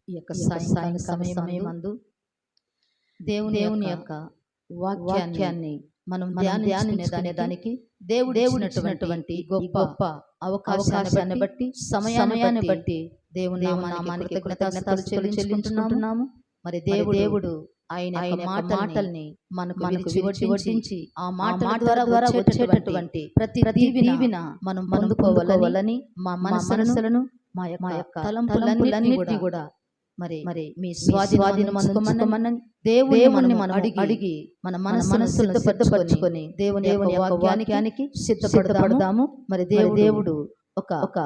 ఈ యొక్క సాయంకాల సమయమందు దేవుని యొక్క వాక్యాన్ని మనం ధ్యానించుకునేదానికి దేవుడు ఇచ్చినటువంటి గొప్ప అవకాశాన్ని బట్టి సమయాన్ని బట్టి దేవుని నామానికి కృతజ్ఞతలు చెల్లించుకుంటున్నాము. మరి దేవుడు ఆయన మాటల్ని మనకు వివరించి ఆ మాట ద్వారా వచ్చేటటువంటి ప్రతి దీవెన మనం పొందుకోవాలని మా మనసులను మా యొక్క తలంపులన్నీ కూడా మరి మీ స్వాధీనమని దేవుని మనం అడిగి మన మనసును సిద్ధపరచుకొని దేవుని యొక్క వాక్యానికి సిద్ధపడదాము. మరి దేవుడు ఒక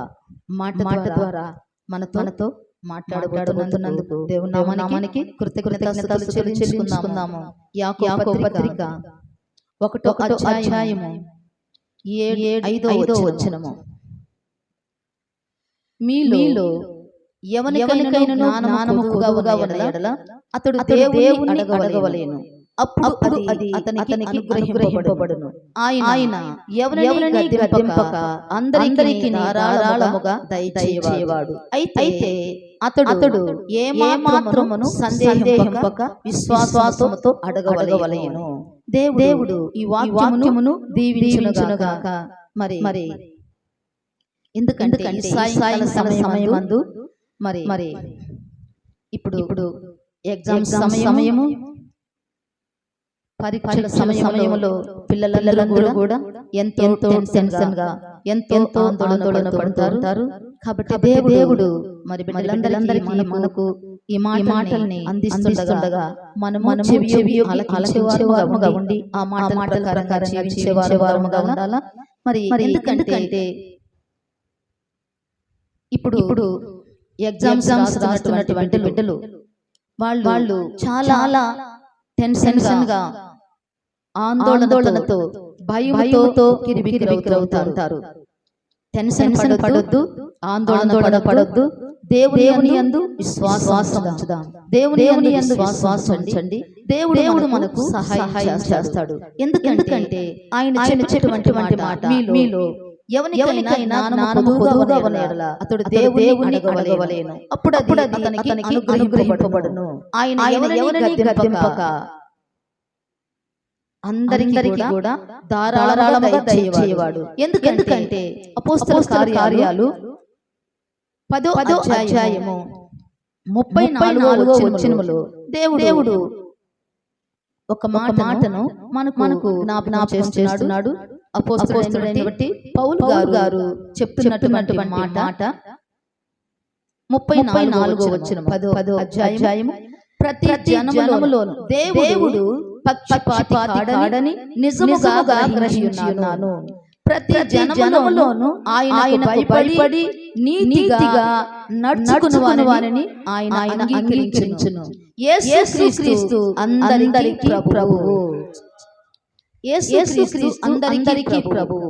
మాట ద్వారా మనతో మాట్లాడబోతున్నందుకు దేవుని నామానికి కృతజ్ఞతలు చెల్లించుకుందాము. యాకోబు పత్రిక 1వ అధ్యాయము 5వ వచనము. మీలో ఎవనికైనా జ్ఞానము ఎక్కువగా ఉన్న యెడల అతడు దేవుని అడగవలెను, అప్పుడు అది అతనికి అనుగ్రహింపబడును. ఆయన ఎవరిని గద్దింపక అందరికీ ధారాళముగా దయచేవాడు. అయితే అతడు ఏ మాత్రమును సందేహింపక విశ్వాసముతో అడగవలెను. దేవుడు ఈ వాక్యమును దీవించునుగాక. మరి ఎందుకంటే సాయంకాల సమయమందు మరి ఇప్పుడు ఎగ్జామ్ సమయము, పరీక్షల సమయంలో పిల్లలందరూ కూడా ఎంతో టెన్షన్ గా ఎంతో ఆందోళన పడుతుంటారు. కాబట్టి దేవుడు మరి పిల్లలందరికీ మనకు ఈ మాటల్ని అందిస్తుండగా మనము చెవి ఆలకించేవారుగా ఉండి ఆ మాటల ప్రకారం జీవించేవారుగా ఉండాలా. మరి ఎందుకంటే ఇప్పుడు ఎగ్జామ్స్ రాస్తున్నటువంటి బిడ్డలు వాళ్ళు చాలా టెన్షన్ గా ఆందోళనతో భయంతో కిరిబికిరవుతారు. టెన్షన్ పడొద్దు, ఆందోళన పడొద్దు. దేవుని యందు విశ్వాసం ఉంచుదాం. దేవుని యందు విశ్వాసం ఉంచండి. దేవుడు మనకు సహాయం చేస్తాడు. ఎందుకంటే ఆయన చెప్పినటువంటి మాట, మీలో ఎవనికైనా జ్ఞానము పొదుగా ఉన్న యెడల అతడు దేవుని అడగవలెను, అప్పుడు అది అతనికి అనుగ్రహింపబడును. ఆయన ఎవరిని గద్దింపక అందరికీ కూడా ధారాళముగా దయచేవాడు. ఎందుకంటే అపోస్తలుల కార్యాలు 10వ అధ్యాయము 34వ వచనములో దేవుడు ఒక మాటను మనకు జ్ఞాపకం చేస్తున్నాడు. అపోస్తలుడైన పౌలు గారు చెప్తున్నటువంటి మాట 34వ వచనం 10వ అధ్యాయము. ప్రతి జనములోను దేవుడు పక్షపాతి కాడని నిజముగా గ్రహించున్నాను. ప్రతి జనములోను ఆయన భయపడి నీతిగా నడుచుకుని వారిని ఆయన అంగీకరించును. యేసుక్రీస్తు అందరికీ ప్రభువు. యేసుక్రీస్తు అందరికీ ప్రభువు.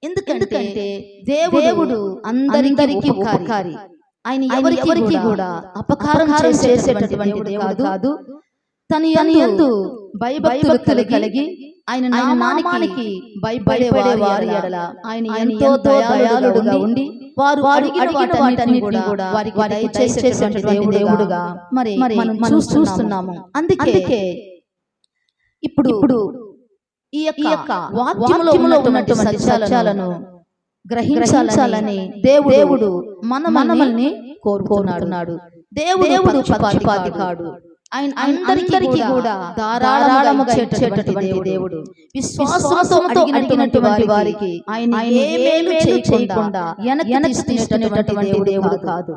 ఎందుకంటే దేవుడు అందరికీ ఉపకారి. ఆయన ఎవరికి కూడా అపకారం చేసేటటువంటి దేవుడు కాదు. తన యందు భయభక్తులు కలిగి ఆయన నామానికి భయపడే వారి యెడల ఆయన ఎంతో దయాళుడుగా ఉండి వారు అడిగిన వాటన్నిటిని కూడా వారికి దయచేసేటువంటి దేవుడుగా మరి మనం చూస్తున్నాము. అందుకే ఇప్పుడు ఈ యొక్క వాక్యములో ఉన్నటువంటి సత్యాలను గ్రహించాలని దేవుడు మనల్ని కోరుకుంటున్నాడు. దేవుడు పక్షపాతి కాడు. ఆయన అందరికీ కూడా ధారాళముగా ఇచ్చేటటువంటి దేవుడు. విశ్వాసంతో అడిగినటువంటి వారికి ఆయన ఏమేమి చేయకుండా వెనక్కి తీసుకునేటటువంటి దేవుడు కాదు.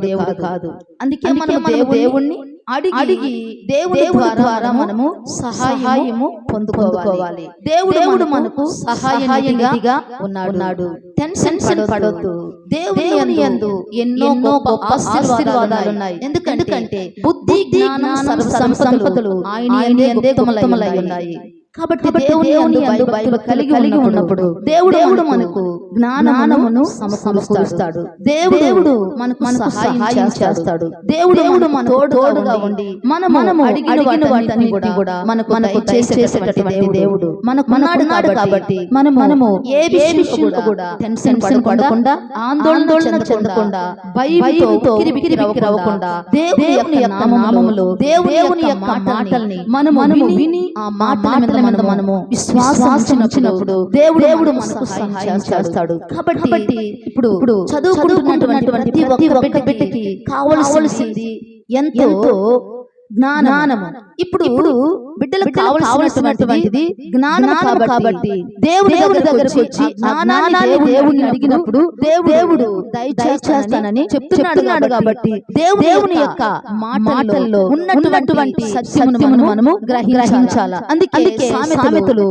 దేవుడు కాదు. అందుకే మనం దేవుణ్ణి అడిగి దేవుడి ద్వారా మనము సహాయము పొందుకోవాలి. దేవుడు మనకు సహాయనిధిగా ఉన్నాడు. టెన్షన్ పడొద్దు. దేవుని యందు ఎన్నో గొప్ప ఆశీర్వాదాలు ఉన్నాయి. ఎందుకంటే బుద్ధి జ్ఞాన సర్వ సంపదలు ఆయన యందే గుప్తములై ఉన్నాయి. కాబట్టి దేవుని యందు భయభక్తులు కలిగి ఉన్నప్పుడు దేవుడు మనకు జ్ఞానమును సమకూరుస్తాడు. దేవుడు మనకు సహాయం చేస్తాడు. దేవుడు మన తోడుగా ఉండి మనము అడిగిన వాటిని కూడా మనకు చేసేటటువంటి దేవుడు మనకున్నాడు. కాబట్టి మనము ఏ విషయం కూడా టెన్షన్ పడకుండా ఆందోళన చెందకుండా భయంతో ఉక్కిరి అవ్వకుండా దేవుని యొక్క నామములో దేవుని యొక్క మాటల్ని మనము విని ఆ మాటల మనము విశ్వాసించినప్పుడు దేవుడు మనకు సహాయం చేస్తాడు. కాబట్టి ఇప్పుడు చదువుకుంటున్నటువంటి ప్రతి ఒక్క బిడ్డకి కావలసింది ఎంతో జ్ఞానము. ఇప్పుడు బిడ్డలకు కావలసినటువంటిది జ్ఞానం. కాబట్టి దేవుడి దగ్గరకు వచ్చి జ్ఞానాన్ని దేవుడిని అడిగినప్పుడు దేవుడు దయచేస్తానని చెప్తున్నాడు. కాబట్టి దేవుని యొక్క మాటల్లో ఉన్నటువంటి సత్యమును మనము గ్రహించాలి. అందుకే సామెతలు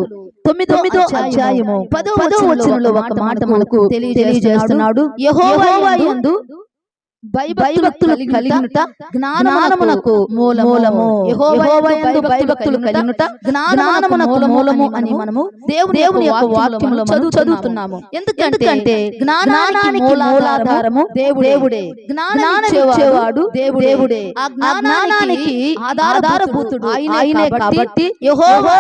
9వ అధ్యాయము 10వ వచనంలో ఒక మాట మనకు తెలియజేస్తున్నాడు. యెహోవా యందు భయభక్తులు కలిగినుట జ్ఞానమునకు మూలము. యెహోవా యందు భయభక్తులు కలిగినుట జ్ఞానమునకు మూలము అని మనము దేవుని యొక్క వాక్యములో చదువుతున్నాము. ఎందుకంటే జ్ఞానానికి మూలాధారము దేవుడే. జ్ఞానాన్ని ఇచ్చేవాడు దేవుడే. ఆ జ్ఞానానికి ఆధారభూతుడు ఆయనే. కాబట్టి యెహోవా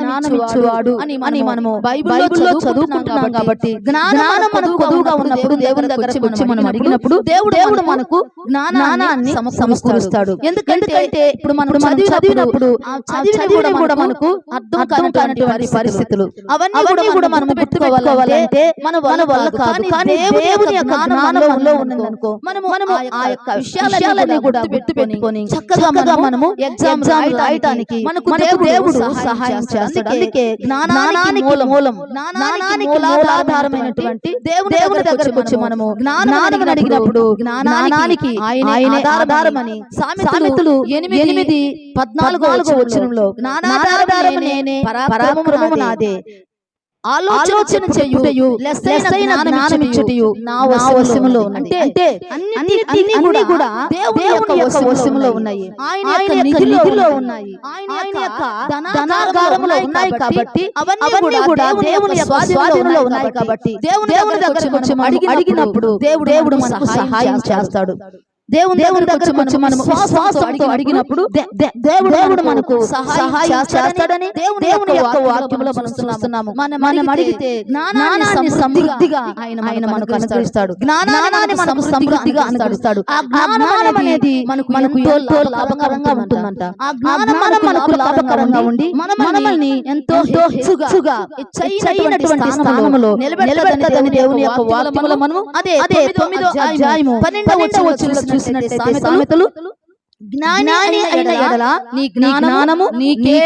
జ్ఞానం ఇచ్చేవాడు అని మనము బైబిల్లో చదువుకుంటున్నాం. కాబట్టి జ్ఞానం మనకు కొదువుగా ఉన్నప్పుడు దేవుని దగ్గరికి వచ్చి మనం అడిగినప్పుడు దేవుడు మనకు జ్ఞానాన్ని సమకూరుస్తాడు. ఎందుకంటే ఇప్పుడు మనం చదివినప్పుడు కూడా మనకు అర్థం కానటువంటి పరిస్థితులు అవన్నీ కూడా మనం పెట్టుకోవాలంటే మన వల్ల కాదు. కానీ దేవుని యొక్క జ్ఞానంలో ఉన్నదనుకో మనము ఆ యొక్క విషయాలన్నీ కూడా పెట్టుకొని చక్కగా మనము ఎగ్జామ్ రాయడానికి మనకు దేవుడు సహాయం చేస్తాడు. అందుకే జ్ఞానానికి మూలం, జ్ఞానానికి మూలాధారమైనటువంటి దేవుని దగ్గరకు వచ్చి మనము జ్ఞానాన్ని అడిగినప్పుడు జ్ఞానానికి ఆయనే ఆధారమని సామెతలు 8:14 వచనంలో జ్ఞానాధారము నేనే, పరాక్రమము నాదే, ఆలోచన చేయుటయు లెస్సైన జ్ఞానమిచ్చుటయు నా వశములో. అంటే అన్ని కూడా దేవుని యొక్క వశములో ఉన్నాయి. ఆయన యొక్క నిధిలో ఉన్నాయి. ఆయన యొక్క ధనాగారములో ఉన్నాయి. కాబట్టి అవన్నీ కూడా దేవుని యొక్క స్వాధీనంలో ఉన్నాయి. కాబట్టి దేవుని దగ్గరకు వచ్చి అడిగినప్పుడు దేవుడు మనకు సహాయం చేస్తాడు. దేవుని దగ్గరకు వచ్చి మనం విశ్వాసంతో అడిగినప్పుడు దేవుడు మనకు సహాయం చేస్తాడని దేవుని యొక్క వాక్యములో మనం చూస్తున్నాము. మనం అడిగితే జ్ఞానాన్ని సమృద్ధిగా ఆయన మనకు అనుగ్రహిస్తాడు. జ్ఞానాన్ని మనకు సమృద్ధిగా అనుగ్రహిస్తాడు. ఆ జ్ఞానం అనేది మనకు ఎంతో లాభకరంగా ఉంటుందంట. ఆ జ్ఞానం మనకు లాభకరంగా ఉండి మనల్ని ఎంతో హెచ్చుగా హెచ్చైనటువంటి స్థానములో నిలబెడతాదని దేవుని యొక్క వాక్యములో మనము అదే 9వ అధ్యాయము 12వ వచనంలో చూసినట్లయితే సామెతలు జ్ఞాని అయిన ఎడల నీ జ్ఞానము నీకే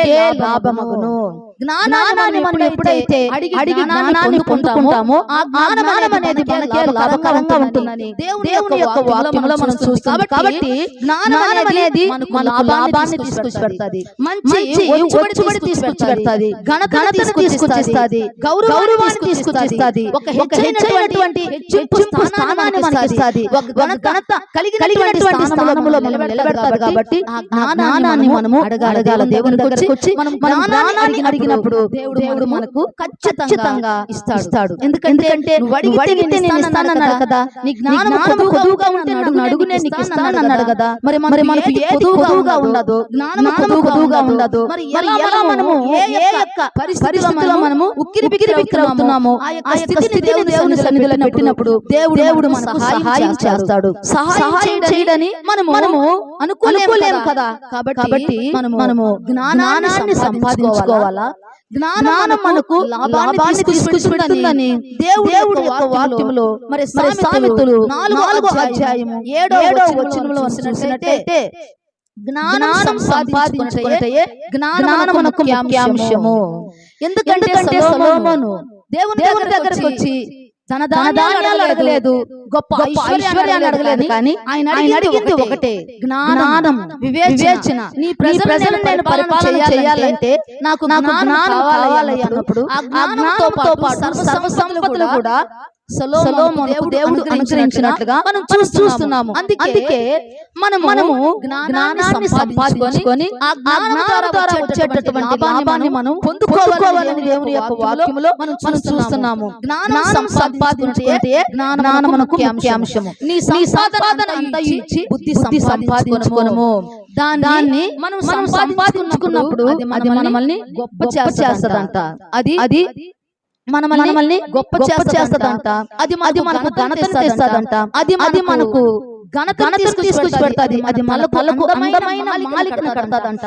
లాభమగును. జ్ఞానాన్ని మనం ఎప్పుడైతే అడిగి జ్ఞానాన్ని పొందుకుంటామో ఆ జ్ఞానం అనేది మనకే లాభకరంగా ఉంటుందని దేవుని యొక్క వాక్యములో మనం చూస్తాం. కాబట్టి జ్ఞానం అనేది మనకు లాభాన్ని తీసుకొచ్చి పెడతాది, మంచి ఒచ్చుబడి తీసుకొచ్చి పెడతాది, ఘనతను తీసుకొచ్చిస్తాది, గౌరవాన్ని తీసుకొచ్చిస్తాది, ఒక హెచ్చైనటువంటి హెచ్చింపు స్థానాన్ని మనకి ఇస్తాది, ఒక ఘనత కలిగినటువంటి స్థానములో నిలబెడతాది. కాబట్టి ఆ జ్ఞానాన్ని మనము అడగాల. దేవుని దగ్గరికి వచ్చి మనం జ్ఞానాన్ని అడిగినప్పుడు దేవుడు మనకు ఖచ్చితంగా ఇస్తాడు. ఎందుకంటే నువ్వు అడిగితే నేను ఇస్తానన్నాడు కదా. నీ జ్ఞానం కొదువుగా ఉంటే నన్ను అడుగు, నేను నీకు ఇస్తానన్నాడు కదా. మరి మనకు ఏది కొదువుగా ఉండదు, జ్ఞానం కొదువుగా ఉండదు. మరి ఎలా మనము ఏ యొక్క పరిస్థితిలో మనము ఉక్కిరి బిక్కిరి అవుతున్నామో ఆ యొక్క స్థితిని దేవుని సన్నిధిలో పెట్టినప్పుడు దేవుడు మనకు సహాయం చేస్తాడు. సహాయం చేయడని మనము అనుకోలేము కదా. కాబట్టి మనము జ్ఞానాన్ని సంపాదించుకోవాలా. జ్ఞానం మనకు లాభాన్ని తీసుకొచ్చిందని దేవుడి యొక్క వాక్యములో మరి సామెతలు 4వ అధ్యాయము 7వ వచనంలో చూసినట్లయితే జ్ఞానం సంపాదించుకొనుటయే జ్ఞానమునకు ముఖ్యాంశము. ఎందుకంటే సొలొమోను దేవుని దగ్గరకు వచ్చి తన ధాన్యాలు అడగలేదు, గొప్ప ఐశ్వర్యాన్ని అడగలేదు. కానీ ఆయన అడిగింది ఒకటే, జ్ఞానం, వివేచన. నీ ప్రజలను నేను పరిపాలన చేయాలంటే నాకు జ్ఞానం కావాలి అన్నప్పుడు ఆ జ్ఞానంతో పాటు సర్వ సంపదలు కూడా సొలొమోనుకు దేవుడు అనుగ్రహించినట్లుగా మనం చూస్తున్నాము. అందుకే మనము జ్ఞానాన్ని సంపాదించుకొని ఆ జ్ఞానం ద్వారా వచ్చేటటువంటి లాభాన్ని మనం పొందుకోవాలని దేవుని యొక్క వాక్యములో మనం చూస్తున్నాము. జ్ఞానం సంపాదించుకుంటే జ్ఞానమునకు ముఖ్య అంశము. నీ సంపాదన అంతా ఇచ్చి బుద్ధి సంపాదించుకొనుము. దాన్ని మనం సంపాదించుకున్నప్పుడు అది మనల్ని గొప్ప చేస్తదంట. అది మనల్ని గొప్ప చేస్తదంట. అది మనకు ఘనత తెస్తదంట. అది మనకు ఘనత తీసుకొచ్చి పెడతాది. అది మనకు అందమైన మాలికను కడతాదంట.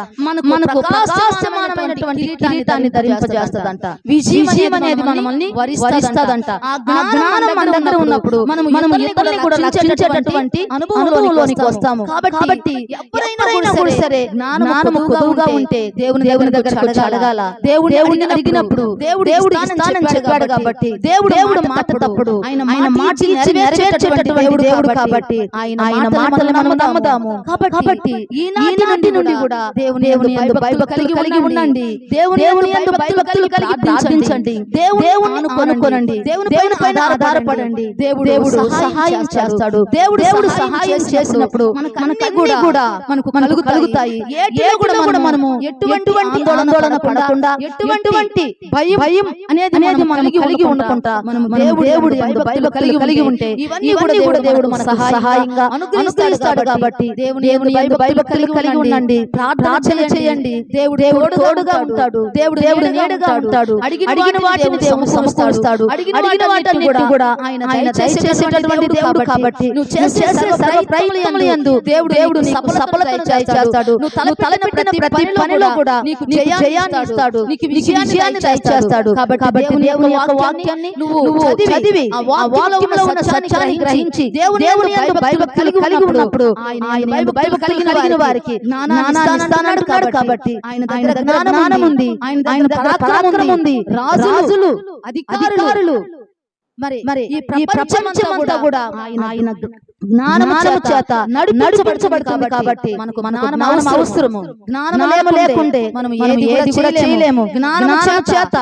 మనకు ప్రకాశమానమైనటువంటి కిరీటాన్ని ధరింపజేస్తదంట. విజయం అనేది మనల్ని వరిస్తదంట. ఆ జ్ఞానం మన దగ్గర ఉన్నప్పుడు మనం ఇతరులను కూడా రక్షించేటటువంటి అనుభవంలోనికి వస్తాము. కాబట్టి ఎవరైనా సరే జ్ఞానము కొదువుగా ఉంటే దేవుని దగ్గరకు వచ్చి అడగాల. దేవుడిని అడిగినప్పుడు దేవుడు స్థానం చెప్పాడు కాబట్టి దేవుడు మాట తప్పుడు ఆయన మాట నెరవేర్చేటటువంటి దేవుడు కాబట్టి ఆయన మాటలను మనం నమ్ముదాము. కాబట్టి ఈనాటి నుండి కూడా దేవుని యందు భయభక్తులు కలిగి ఉండండి. దేవుని యందు భయభక్తులు కలిగి ప్రార్థించండి. దేవుని అనుకోనండి. దేవుని పైన ఆధారపడండి. దేవుడు సహాయం చేస్తాడు. దేవుడు సహాయం చేసినప్పుడు మనకు కూడా మనకు కలుగుతాయి. ఏటిలో కూడా మనము ఎటువంటి ఆందోళన పడకుండా ఎటువంటి భయం అనేది మనం కలిగి ఉండకుండా మనం దేవుడి యందు భయభక్తులు కలిగి ఉంటే ఇవన్నీ కూడా దేవుడు మనకు సహాయంగా అనుగ్రహిస్తాడు. కాబట్టి దేవుని యందు భయభక్తులు కలిగి ఉండండి. ప్రార్థన చేయండి. దేవుడు తోడుగా ఉంటాడు. దేవుడు నీడగా ఉంటాడు. అడిగిన వాటిని దేవుడు సమకూరుస్తాడు. అడిగిన వాటిని కూడా ఆయన దయచేసేటటువంటి దేవుడు కాబట్టి నువ్వు చేసే సర్వ ప్రయత్నముల యందు దేవుడు నీకు సఫలతను చేస్తాడు. నువ్వు తలపెట్టిన ప్రతి పనిలో కూడా నీకు జయాన్ని ఇస్తాడు. నీకు విజయాన్ని దయచేస్తాడు. కాబట్టి దేవుని యొక్క వాక్యాన్ని నువ్వు చదివి ఆ వాక్యంలో ఉన్న సత్యాన్ని గ్రహించి దేవుని యందు భయభక్తులు కలిగి ఉన్నప్పుడు ఆయన భయభక్తులు కలిగిన వారికి జ్ఞానాన్ని ఇస్తానన్నాడు. కాబట్టి ఆయన దగ్గర జ్ఞానం ఉంది. ఆయన దగ్గర పరాక్రమం ఉంది. రాజులు అధికారులు మరి ఈ ప్రపంచమంతా కూడా ఆయన జ్ఞానము చేత నడిపించబడుతుంది. కాబట్టి మనకు జ్ఞానం అవసరము. జ్ఞానం లేకుంటే మనం ఏది కూడా చేయలేము. జ్ఞానం చేత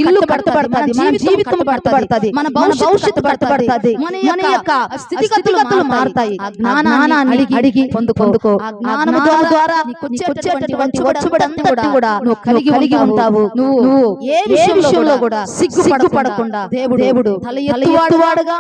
ఇల్లు కట్టబడతాది. మన జీవితం కట్టబడతాది. మన భవిష్యత్తు కట్టబడతాది. మన యొక్క స్థితిగతులు మారుతాయి. జ్ఞానాన్ని అడిగి పొందుకో. ఆ జ్ఞానం ద్వారా వచ్చేటటువంటి వచ్చుబడంతా కూడా నువ్వు కలిగి ఉంటావు. నువ్వు ఏ విషయంలో కూడా సిగ్గుపడకుండా దేవుడు తల ఎత్తువాడుగా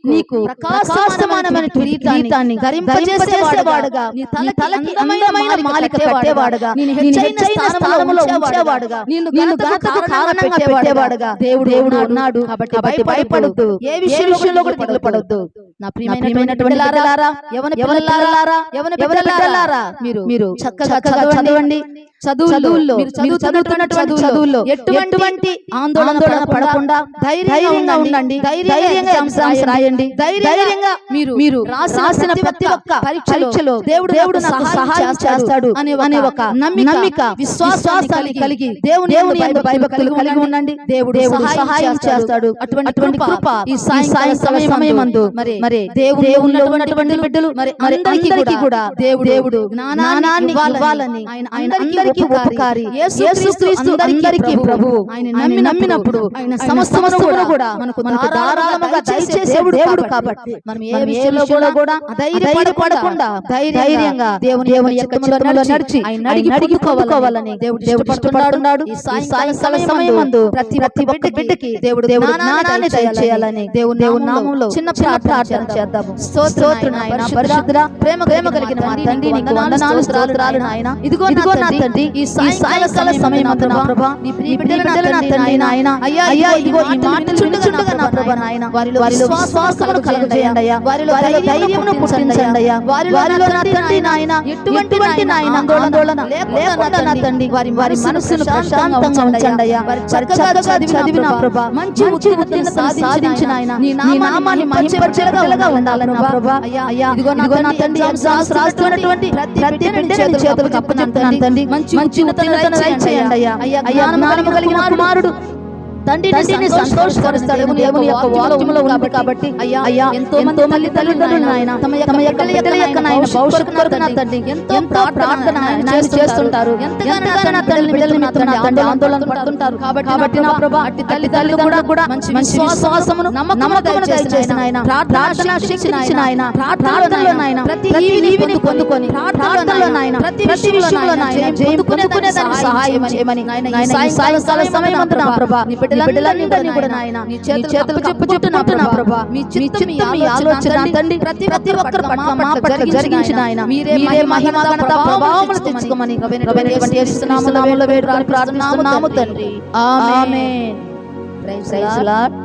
నీకు ప్రకాశమానమైన కిరీటాన్ని ధరింపజేసేవాడుగా నీ తలకి అందమైన మాలిక కట్టేవాడుగా నిన్ను హెచ్చైన స్థానములో ఉంచేవాడుగా నిన్ను ఘనతకు కారణంగా పెట్టేవాడుగా దేవుడు అన్నాడు. కాబట్టి భయపడొద్దు. ఏ విషయంలో కూడా దిగులు పడొద్దు. నా ప్రియమైనటువంటి యవన బిడ్డలారా మీరు చక్కగా చదవండి. చదువుల్లో మీరు చదువుతున్నటువంటి చదువుల్లో ఎటువంటి ఆందోళన పడకుండా ధైర్యంగా ఉండండి. ధైర్యంగా ఎగ్జామ్స్ రాయండి. ధైర్యంగా మీరు రాసిన ప్రతి ఒక్క పరీక్షలో దేవుడు నాకు సహాయం చేస్తాడు అనే ఒక నమ్మిక విశ్వాసాన్ని కలిగి దేవుని యందు భయభక్తులు కలిగి ఉండండి. దేవుడు సహాయం చేస్తాడు. అటువంటి కృప ఈ సాయంకాల సమయమందు మరి దేవునిలో ఉన్నటువంటి బిడ్డలు మరి అందరికీ కూడా దేవుడు జ్ఞానాన్ని ఇవ్వాలని ఆయన అందరికీ ఉపకారి యేసుక్రీస్తు అందరికీ ప్రభువు. ఆయన నమ్మినప్పుడు ఆయన సమస్తమును కూడా మనకు ధారాళముగా దయచేసే దేవుడు. కాబట్టి మనం ఏ విషయంలో కూడా ధైర్యపడకుండా ధైర్యంగా దేవుని చిత్తములో నడిచి ఆయన అడిగి పొందుకోవాలని దేవుడు ఇష్టపడుతున్నాడు. ఈ సాయంకాల సమయమందు ప్రతి బిడ్డకి దేవుడు జ్ఞానాన్ని దయచేయాలని దేవుని నామములో చిన్న ప్రార్థన చేద్దాము. స్తోత్రం నాయనా పరిశుద్ధుడా, ప్రేమ కలిగిన మా తండ్రి, నీకు వందనాలు స్తోత్రాలు నాయనా. ఇదిగో నా తండ్రి, ఈ సాయంకాల సమయమందు నా ప్రభువా, నీ బిడ్డలు నా తండ్రి నాయనా, అయ్యా ఇదిగో ఈ మాటలు చుండగా నా ప్రభువా నాయనా, వారిలో విశ్వాసమును కలుగజేయండి అయ్యా, వారిలో ధైర్యమును పుట్టించండి అయ్యా, వారిలో నా తండ్రి నాయనా ఎటువంటి నాయనా ఆందోళన లేకుండా నా తండ్రి వారి మనస్సును ప్రశాంతంగా ఉంచండి అయ్యా. చక్కగా చదివి నా ప్రభువా మంచి ఉత్తీర్ణతను సాధించిన ఆయన నీ నామాన్ని మహిమపరచేలాగా ఉండాలని నా ప్రభువా. అయ్యా ఇదిగో నా తండ్రి ఎగ్జామ్స్ రాస్తున్నటువంటి ప్రతి బిడ్డని చేతులకు అప్పచెప్తున్నాను తండ్రి. మంచి ఉత్తీర్ణతను దయచేయండి అయ్యా. జ్ఞానము కలిగిన కుమారుడు తండ్రిని సంతోషపరుస్తాడు. దేవుని యొక్క వాక్యములో ఉంది కాబట్టి అయ్యా ఎంతో మంది తల్లిదండ్రులు నాయన తమ యొక్క బిడ్డల యొక్క నాయన భవిష్యత్తు కొరకు నా తండ్రి ఎంతో ప్రార్థన నాయన చేస్తుంటారు. ఎంతగానో నా తల్లి బిడ్డల నిమిత్తం నా తండ్రి ఆందోళన పడుతుంటారు. కాబట్టి నా ప్రభా అట్టి తల్లిదండ్రులు కూడా మంచి విశ్వాసమును నమ్మకమును దయచేసి నాయన ప్రార్థన శిక్షణ నాయన ప్రార్థనలో నాయన ప్రతి ఈవిని పొందుకొని ప్రార్థనలో నాయన ప్రతి విషయంలో నాయన పొందుకునే దానికి సహాయం చేయమని నాయన ఈ సాయంకాల సమయమందు నా ప్రభా నీ బిడ్డలందరినీ కూడా నాయన నీ చేతులు చెప్పుకుంటున్నా ప్రభా మీ చిత్తం మీ ఆలోచన తండ్రి ప్రతి ఒక్కరి పట్ల మా పట్ల జరిగించిన ఆయన మీరే మహిమ ఘనత ప్రభావములు తెచ్చుకోమని యేసు నామములో వేడుకొని ప్రార్థిస్తున్నాము తండ్రి. ఆమేన్. Praise lord.